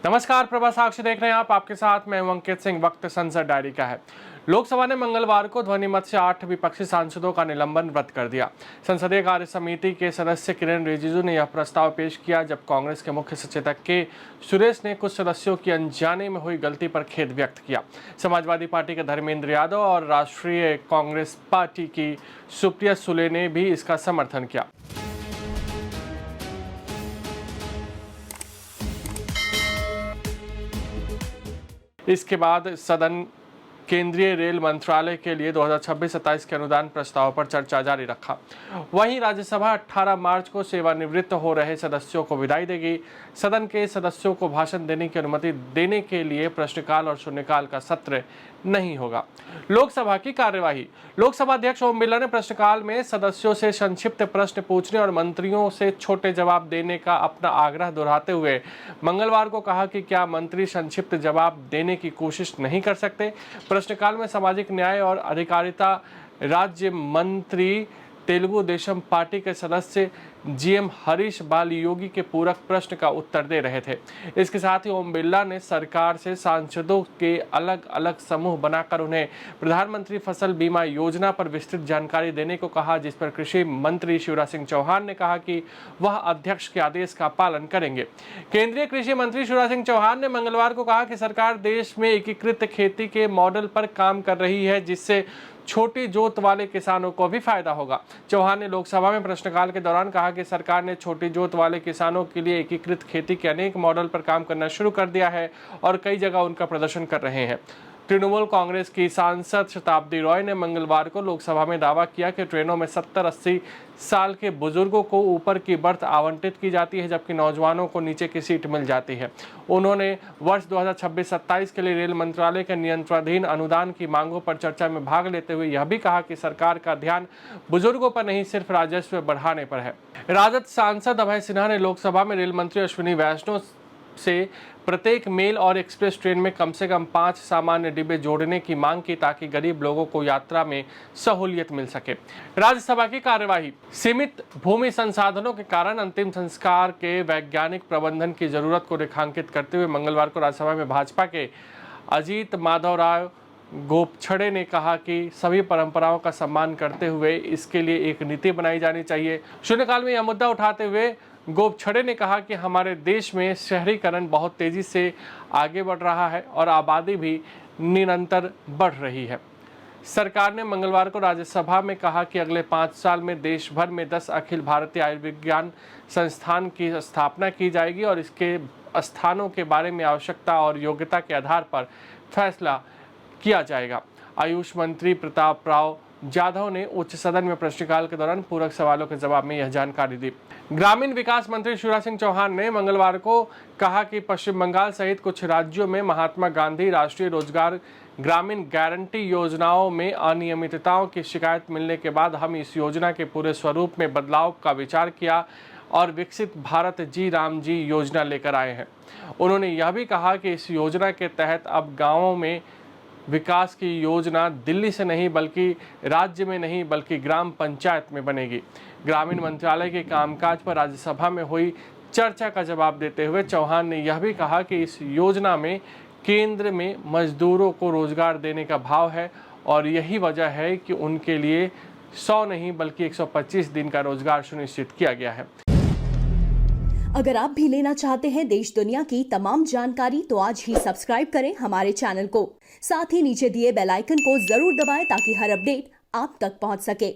नमस्कार, प्रभा साक्षी देख रहे हैं आप। आपके साथ मैं हूं अंकित सिंह। वक्त संसद डायरी का है। लोकसभा ने मंगलवार को ध्वनि मत से 8 विपक्षी सांसदों का निलंबन रद्द कर दिया। संसदीय कार्य समिति के सदस्य किरेन रिजिजू ने यह प्रस्ताव पेश किया जब कांग्रेस के मुख्य सचेतक के सुरेश ने कुछ सदस्यों की अनजाने में हुई गलती पर खेद व्यक्त किया। समाजवादी पार्टी के धर्मेंद्र यादव और राष्ट्रीय कांग्रेस पार्टी की सुप्रिया सुले ने भी इसका समर्थन किया। इसके बाद सदन केंद्रीय रेल मंत्रालय के लिए 2026-27 के अनुदान प्रस्ताव पर चर्चा जारी रखा। वहीं राज्यसभा 18 मार्च को सेवानिवृत्त हो रहे सदस्यों को विदाई देगी। सदन के सदस्यों को भाषण देने की अनुमति देने के लिए प्रश्नकाल और शून्यकाल का सत्र नहीं होगा। लोकसभा की कार्यवाही। लोकसभा अध्यक्ष ओम बिरला ने प्रश्नकाल में सदस्यों से संक्षिप्त प्रश्न पूछने और मंत्रियों से छोटे जवाब देने का अपना आग्रह दोहराते हुए मंगलवार को कहा कि क्या मंत्री संक्षिप्त जवाब देने की कोशिश नहीं कर सकते। प्रश्नकाल में सामाजिक न्याय और अधिकारिता राज्य मंत्री तेलुगु देशम पार्टी के सदस्य जीएम हरीश बाल योगी के पूरक प्रश्न का उत्तर दे रहे थे। इसके साथ ही ओम बिरला ने सरकार से सांसदों के अलग अलग समूह बनाकर उन्हें प्रधानमंत्री फसल बीमा योजना पर विस्तृत जानकारी देने को कहा, जिस पर कृषि मंत्री शिवराज सिंह चौहान ने कहा कि वह अध्यक्ष के आदेश का पालन करेंगे। केंद्रीय कृषि मंत्री शिवराज सिंह चौहान ने मंगलवार को कहा कि सरकार देश में एकीकृत खेती के मॉडल पर काम कर रही है, जिससे छोटी जोत वाले किसानों को भी फायदा होगा। चौहान ने लोकसभा में प्रश्नकाल के दौरान कहा कि सरकार ने छोटी जोत वाले किसानों के लिए एकीकृत खेती के अनेक मॉडल पर काम करना शुरू कर दिया है और कई जगह उनका प्रदर्शन कर रहे हैं। तृणमूल कांग्रेस की सांसद शताब्दी रॉय ने मंगलवार को लोकसभा में दावा किया कि ट्रेनों में 70-80 साल के बुजुर्गों को ऊपर की बर्थ आवंटित की जाती है, जबकि नौजवानों को नीचे की सीट मिल जाती है। उन्होंने वर्ष 2026-27 के लिए रेल मंत्रालय के नियंत्रणाधीन अनुदान की मांगों पर चर्चा में भाग लेते हुए यह भी कहा कि सरकार का ध्यान बुजुर्गों पर नहीं, सिर्फ राजस्व बढ़ाने पर है। राजद सांसद अभय सिन्हा ने लोकसभा में रेल मंत्री अश्विनी वैष्णव से प्रत्येक मेल और एक्सप्रेस ट्रेन में कम से कम 5 सामान्य डिब्बे जोड़ने की मांग की, ताकि गरीब लोगों को यात्रा में सहूलियत मिल सके। राज्यसभा की कार्यवाही। सीमित भूमि संसाधनों के कारण अंतिम संस्कार के वैज्ञानिक प्रबंधन की जरूरत को रेखांकित करते हुए मंगलवार को राज्यसभा में भाजपा के अजीत माधव राव गोपछड़े ने कहा कि सभी परंपराओं का सम्मान करते हुए इसके लिए एक नीति बनाई जानी चाहिए। शून्यकाल में यह मुद्दा उठाते हुए गोपछड़े ने कहा कि हमारे देश में शहरीकरण बहुत तेजी से आगे बढ़ रहा है और आबादी भी निरंतर बढ़ रही है। सरकार ने मंगलवार को राज्यसभा में कहा कि अगले 5 साल में देश भर में 10 अखिल भारतीय आयुर्विज्ञान संस्थान की स्थापना की जाएगी और इसके स्थानों के बारे में आवश्यकता और योग्यता के आधार पर फैसला किया जाएगा। आयुष मंत्री प्रताप राव जाधव ने उच्च सदन में प्रश्नकाल के दौरान पूरक सवालों के जवाब में यह जानकारी दी। ग्रामीण विकास मंत्री शिवराज सिंह चौहान ने मंगलवार को कहा कि पश्चिम बंगाल सहित कुछ राज्यों में महात्मा गांधी राष्ट्रीय रोजगार ग्रामीण गारंटी योजनाओं में अनियमितताओं की शिकायत मिलने के बाद हम इस योजना के पूरे स्वरूप में बदलाव का विचार किया और विकसित भारत जी राम जी योजना लेकर आए हैं। उन्होंने यह भी कहा कि इस योजना के तहत अब गाँवों में विकास की योजना दिल्ली से नहीं बल्कि राज्य में नहीं बल्कि ग्राम पंचायत में बनेगी। ग्रामीण मंत्रालय के कामकाज पर राज्यसभा में हुई चर्चा का जवाब देते हुए चौहान ने यह भी कहा कि इस योजना में केंद्र में मजदूरों को रोजगार देने का भाव है और यही वजह है कि उनके लिए 100 नहीं बल्कि 125 दिन का रोजगार सुनिश्चित किया गया है। अगर आप भी लेना चाहते हैं देश दुनिया की तमाम जानकारी तो आज ही सब्सक्राइब करें हमारे चैनल को। साथ ही नीचे दिए बेल आइकन को जरूर दबाएं ताकि हर अपडेट आप तक पहुंच सके।